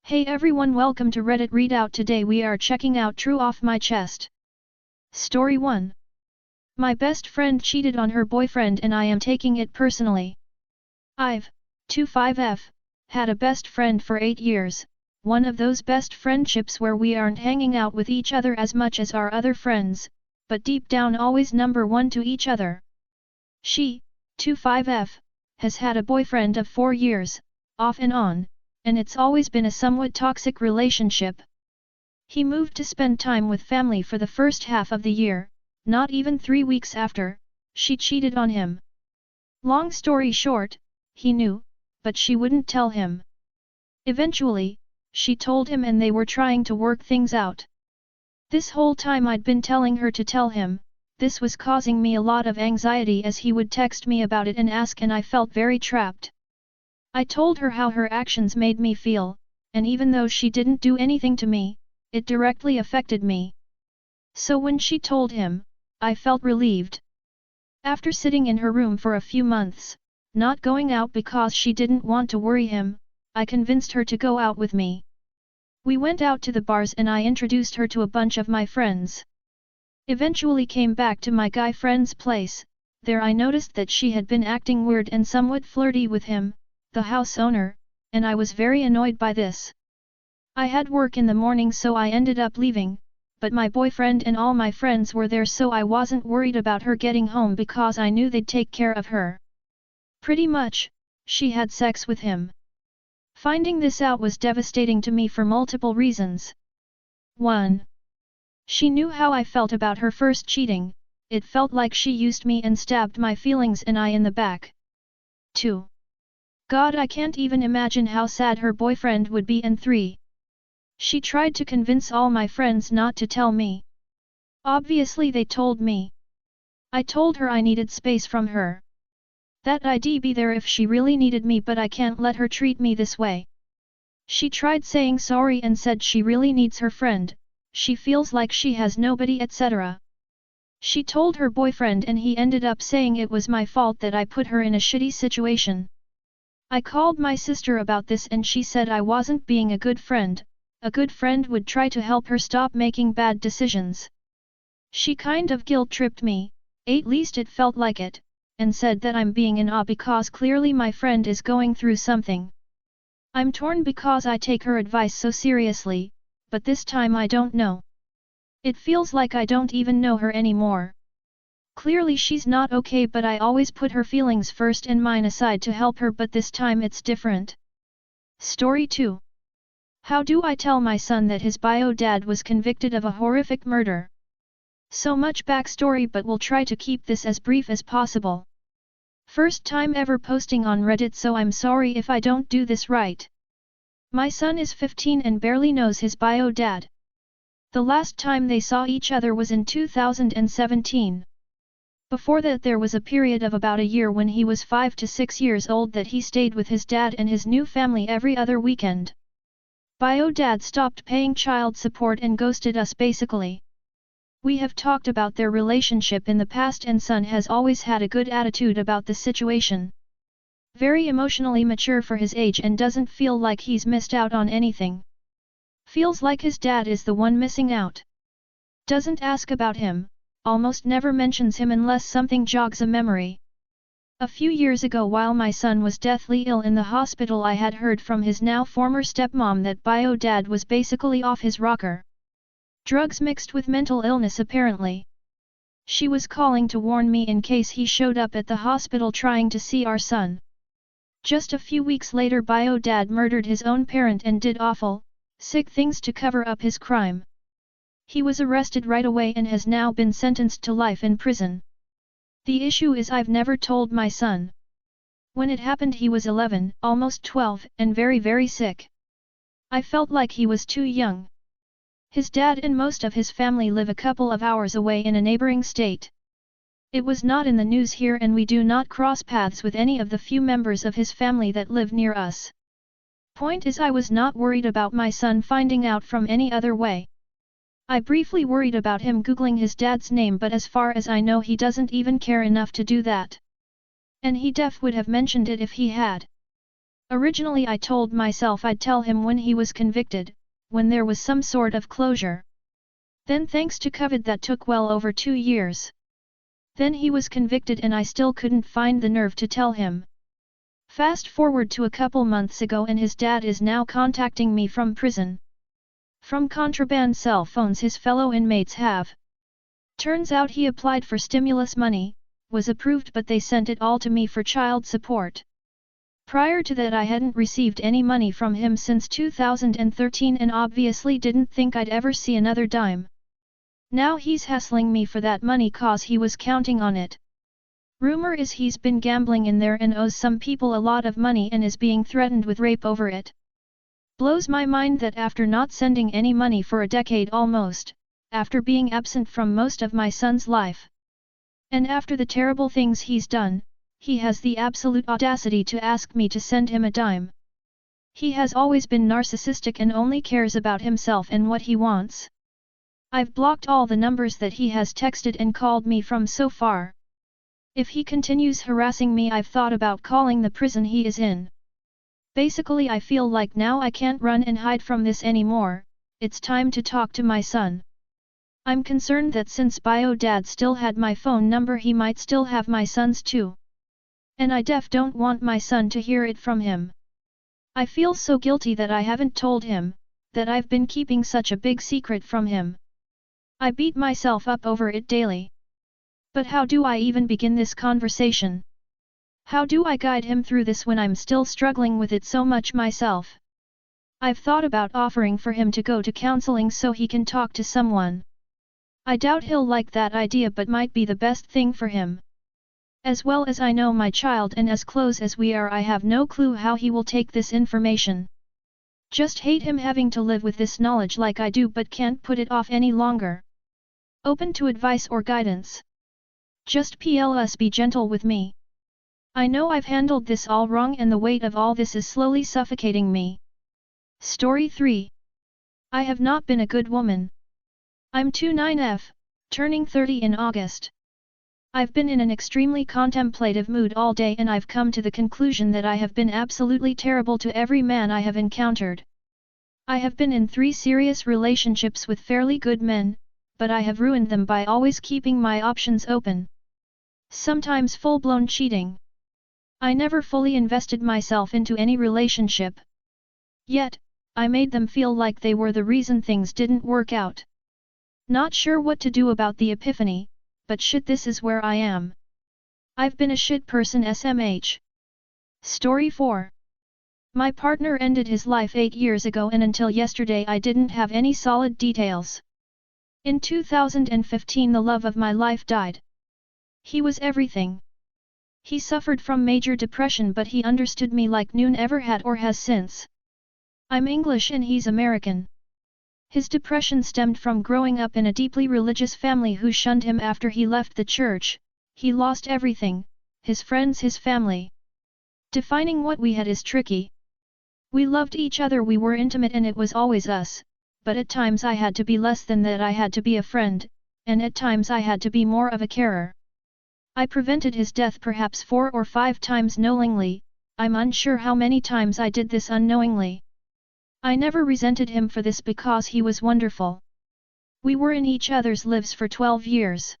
Hey everyone, welcome to Reddit Readout. Today we are checking out True Off My Chest. Story 1. My best friend cheated on her boyfriend and I am taking it personally. I've, 25F, had a best friend for 8 years, one of those best friendships where we aren't hanging out with each other as much as our other friends, but deep down always number one to each other. She, 25F, has had a boyfriend of 4 years, off and on, and it's always been a somewhat toxic relationship. He moved to spend time with family for the first half of the year, not even 3 weeks after, she cheated on him. Long story short, he knew, but she wouldn't tell him. Eventually, she told him and they were trying to work things out. This whole time I'd been telling her to tell him. This was causing me a lot of anxiety as he would text me about it and ask, and I felt very trapped. I told her how her actions made me feel, and even though she didn't do anything to me, it directly affected me. So when she told him, I felt relieved. After sitting in her room for a few months, not going out because she didn't want to worry him, I convinced her to go out with me. We went out to the bars and I introduced her to a bunch of my friends. Eventually came back to my guy friend's place. There I noticed that she had been acting weird and somewhat flirty with him, the house owner, and I was very annoyed by this. I had work in the morning so I ended up leaving, but my boyfriend and all my friends were there so I wasn't worried about her getting home because I knew they'd take care of her. Pretty much, she had sex with him. Finding this out was devastating to me for multiple reasons. 1. She knew how I felt about her first cheating. It felt like she used me and stabbed my feelings and I in the back. 2. God, I can't even imagine how sad her boyfriend would be. And 3. She tried to convince all my friends not to tell me. Obviously they told me. I told her I needed space from her. That I'd be there if she really needed me, but I can't let her treat me this way. She tried saying sorry and said she really needs her friend, she feels like she has nobody, etc. She told her boyfriend and he ended up saying it was my fault that I put her in a shitty situation. I called my sister about this and she said I wasn't being a good friend. A good friend would try to help her stop making bad decisions. She kind of guilt-tripped me, at least it felt like it, and said that I'm being in awe because clearly my friend is going through something. I'm torn because I take her advice so seriously, but this time I don't know. It feels like I don't even know her anymore. Clearly she's not okay, but I always put her feelings first and mine aside to help her, but this time it's different. Story 2. How do I tell my son that his bio dad was convicted of a horrific murder? So much backstory, but we'll try to keep this as brief as possible. First time ever posting on Reddit, so I'm sorry if I don't do this right. My son is 15 and barely knows his bio dad. The last time they saw each other was in 2017. Before that there was a period of about a year when he was 5 to 6 years old that he stayed with his dad and his new family every other weekend. Bio dad stopped paying child support and ghosted us basically. We have talked about their relationship in the past and son has always had a good attitude about the situation. Very emotionally mature for his age and doesn't feel like he's missed out on anything. Feels like his dad is the one missing out. Doesn't ask about him, almost never mentions him unless something jogs a memory. A few years ago while my son was deathly ill in the hospital I had heard from his now former stepmom that bio dad was basically off his rocker. Drugs mixed with mental illness apparently. She was calling to warn me in case he showed up at the hospital trying to see our son. Just a few weeks later bio dad murdered his own parent and did awful, sick things to cover up his crime. He was arrested right away and has now been sentenced to life in prison. The issue is I've never told my son. When it happened he was 11, almost 12, and very sick. I felt like he was too young. His dad and most of his family live a couple of hours away in a neighboring state. It was not in the news here and we do not cross paths with any of the few members of his family that live near us. Point is I was not worried about my son finding out from any other way. I briefly worried about him googling his dad's name, but as far as I know he doesn't even care enough to do that. And he def would have mentioned it if he had. Originally I told myself I'd tell him when he was convicted, when there was some sort of closure. Then thanks to COVID that took well over 2 years. Then he was convicted and I still couldn't find the nerve to tell him. Fast forward to a couple months ago and his dad is now contacting me from prison. From contraband cell phones his fellow inmates have. Turns out he applied for stimulus money, was approved but they sent it all to me for child support. Prior to that I hadn't received any money from him since 2013 and obviously didn't think I'd ever see another dime. Now he's hassling me for that money cause he was counting on it. Rumor is he's been gambling in there and owes some people a lot of money and is being threatened with rape over it. Blows my mind that after not sending any money for a decade almost, after being absent from most of my son's life, and after the terrible things he's done, he has the absolute audacity to ask me to send him a dime. He has always been narcissistic and only cares about himself and what he wants. I've blocked all the numbers that he has texted and called me from so far. If he continues harassing me I've thought about calling the prison he is in. Basically I feel like now I can't run and hide from this anymore, it's time to talk to my son. I'm concerned that since bio dad still had my phone number he might still have my son's too. And I don't want my son to hear it from him. I feel so guilty that I haven't told him, that I've been keeping such a big secret from him. I beat myself up over it daily. But how do I even begin this conversation? How do I guide him through this when I'm still struggling with it so much myself? I've thought about offering for him to go to counseling so he can talk to someone. I doubt he'll like that idea but might be the best thing for him. As well as I know my child and as close as we are I have no clue how he will take this information. Just hate him having to live with this knowledge like I do but can't put it off any longer. Open to advice or guidance. Just please be gentle with me. I know I've handled this all wrong and the weight of all this is slowly suffocating me. Story 3. I have not been a good woman. I'm 29F, turning 30 in August. I've been in an extremely contemplative mood all day and I've come to the conclusion that I have been absolutely terrible to every man I have encountered. I have been in 3 serious relationships with fairly good men, but I have ruined them by always keeping my options open. Sometimes full-blown cheating. I never fully invested myself into any relationship. Yet, I made them feel like they were the reason things didn't work out. Not sure what to do about the epiphany, but shit this is where I am. I've been a shit person SMH. Story 4. My partner ended his life 8 years ago and until yesterday I didn't have any solid details. In 2015 the love of my life died. He was everything. He suffered from major depression but he understood me like none ever had or has since. I'm English and he's American. His depression stemmed from growing up in a deeply religious family who shunned him after he left the church. He lost everything, his friends, his family. Defining what we had is tricky. We loved each other, we were intimate and it was always us, but at times I had to be less than that, I had to be a friend, and at times I had to be more of a carer. I prevented his death perhaps 4 or 5 times knowingly, I'm unsure how many times I did this unknowingly. I never resented him for this because he was wonderful. We were in each other's lives for 12 years.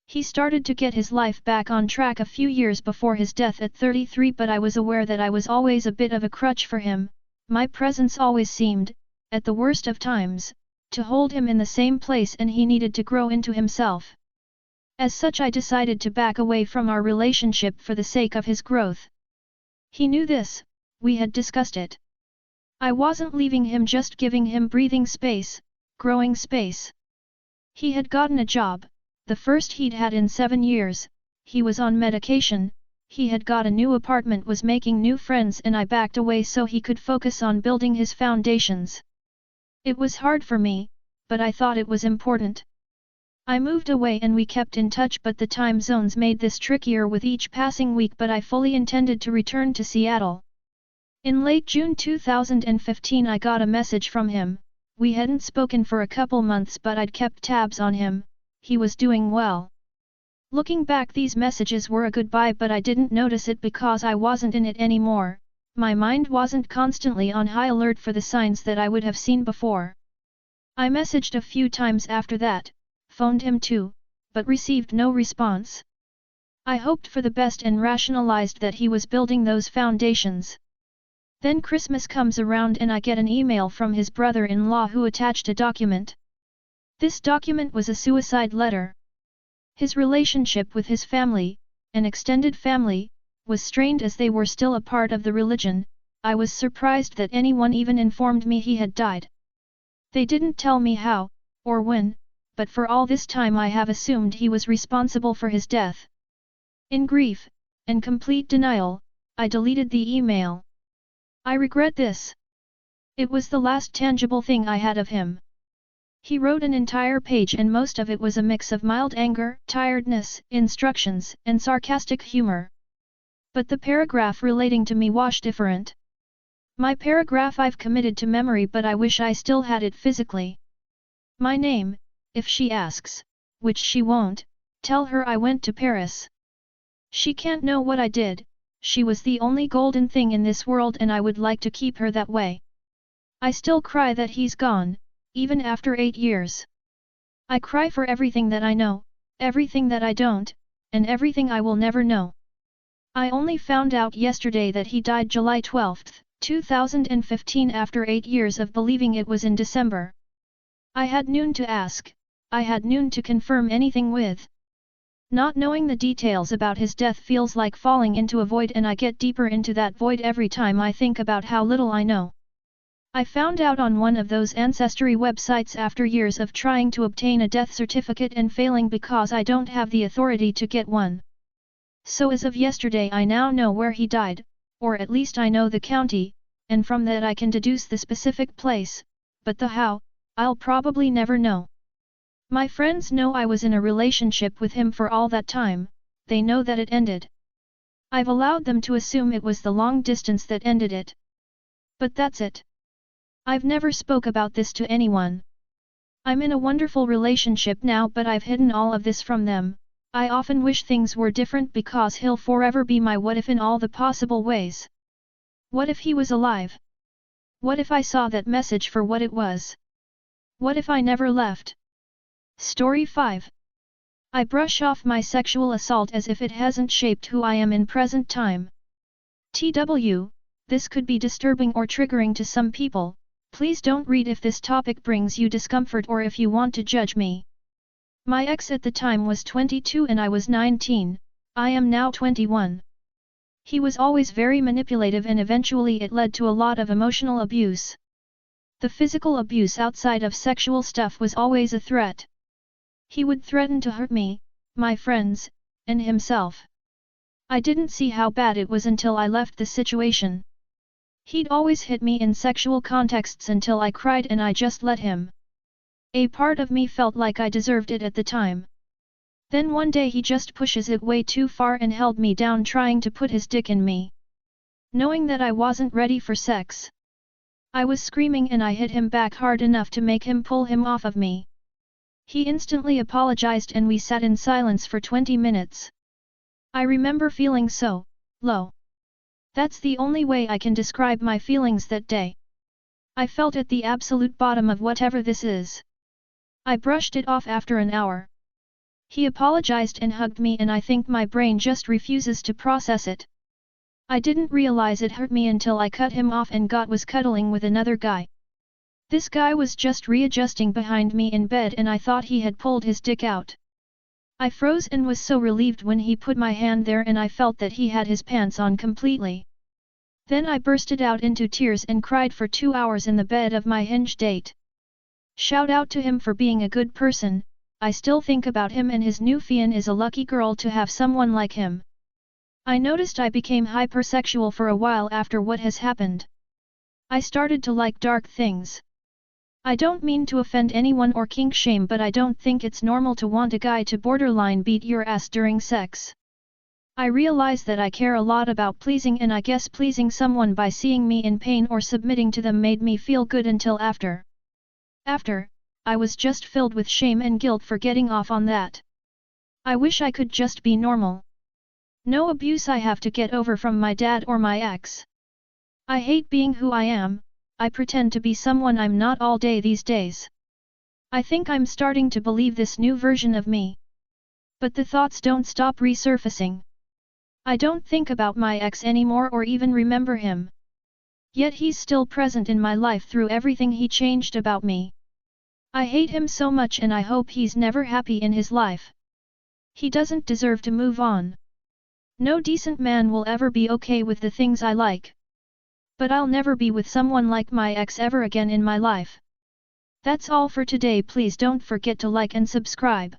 He started to get his life back on track a few years before his death at 33, but I was aware that I was always a bit of a crutch for him. My presence always seemed, at the worst of times, to hold him in the same place and he needed to grow into himself. As such I decided to back away from our relationship for the sake of his growth. He knew this, we had discussed it. I wasn't leaving him, just giving him breathing space, growing space. He had gotten a job, the first he'd had in 7 years, he was on medication, he had got a new apartment, was making new friends, and I backed away so he could focus on building his foundations. It was hard for me, but I thought it was important. I moved away and we kept in touch, but the time zones made this trickier with each passing week, but I fully intended to return to Seattle. In late June 2015 I got a message from him. We hadn't spoken for a couple months but I'd kept tabs on him, he was doing well. Looking back, these messages were a goodbye, but I didn't notice it because I wasn't in it anymore, My mind wasn't constantly on high alert for the signs that I would have seen before. I messaged a few times after that, phoned him too, but received no response. I hoped for the best and rationalized that he was building those foundations. Then Christmas comes around and I get an email from his brother-in-law who attached a document. This document was a suicide letter. His relationship with his family, an extended family, was strained as they were still a part of the religion. I was surprised that anyone even informed me he had died. They didn't tell me how, or when, but for all this time I have assumed he was responsible for his death. In grief, and complete denial, I deleted the email. I regret this. It was the last tangible thing I had of him. He wrote an entire page and most of it was a mix of mild anger, tiredness, instructions, and sarcastic humor. But the paragraph relating to me was different. My paragraph I've committed to memory but I wish I still had it physically. My name, if she asks, which she won't, tell her I went to Paris. She can't know what I did, she was the only golden thing in this world and I would like to keep her that way. I still cry that he's gone, even after 8 years. I cry for everything that I know, everything that I don't, and everything I will never know. I only found out yesterday that he died July 12, 2015 after 8 years of believing it was in December. I had noon to ask, I had noon to confirm anything with. Not knowing the details about his death feels like falling into a void and I get deeper into that void every time I think about how little I know. I found out on one of those ancestry websites after years of trying to obtain a death certificate and failing because I don't have the authority to get one. So as of yesterday I now know where he died, or at least I know the county, and from that I can deduce the specific place, but the how, I'll probably never know. My friends know I was in a relationship with him for all that time, they know that it ended. I've allowed them to assume it was the long distance that ended it. But that's it. I've never spoke about this to anyone. I'm in a wonderful relationship now but I've hidden all of this from them. I often wish things were different because he'll forever be my what if in all the possible ways. What if he was alive? What if I saw that message for what it was? What if I never left? Story 5. I brush off my sexual assault as if it hasn't shaped who I am in present time. TW, this could be disturbing or triggering to some people, please don't read if this topic brings you discomfort or if you want to judge me. My ex at the time was 22 and I was 19, I am now 21. He was always very manipulative and eventually it led to a lot of emotional abuse. The physical abuse outside of sexual stuff was always a threat. He would threaten to hurt me, my friends, and himself. I didn't see how bad it was until I left the situation. He'd always hit me in sexual contexts until I cried and I just let him. A part of me felt like I deserved it at the time. Then one day he just pushes it way too far and held me down trying to put his dick in me. Knowing that I wasn't ready for sex. I was screaming and I hit him back hard enough to make him pull him off of me. He instantly apologized and we sat in silence for 20 minutes. I remember feeling so low. That's the only way I can describe my feelings that day. I felt at the absolute bottom of whatever this is. I brushed it off after an hour. He apologized and hugged me and I think my brain just refuses to process it. I didn't realize it hurt me until I cut him off and was cuddling with another guy. This guy was just readjusting behind me in bed and I thought he had pulled his dick out. I froze and was so relieved when he put my hand there and I felt that he had his pants on completely. Then I bursted out into tears and cried for 2 hours in the bed of my Hinge date. Shout out to him for being a good person, I still think about him and his new fiancée is a lucky girl to have someone like him. I noticed I became hypersexual for a while after what has happened. I started to like dark things. I don't mean to offend anyone or kink shame but I don't think it's normal to want a guy to borderline beat your ass during sex. I realize that I care a lot about pleasing and I guess pleasing someone by seeing me in pain or submitting to them made me feel good until after. I was just filled with shame and guilt for getting off on that. I wish I could just be normal. No abuse I have to get over from my dad or my ex. I hate being who I am, I pretend to be someone I'm not all day these days. I think I'm starting to believe this new version of me. But the thoughts don't stop resurfacing. I don't think about my ex anymore or even remember him. Yet he's still present in my life through everything he changed about me. I hate him so much and I hope he's never happy in his life. He doesn't deserve to move on. No decent man will ever be okay with the things I like. But I'll never be with someone like my ex ever again in my life. That's all for today. Please don't forget to like and subscribe.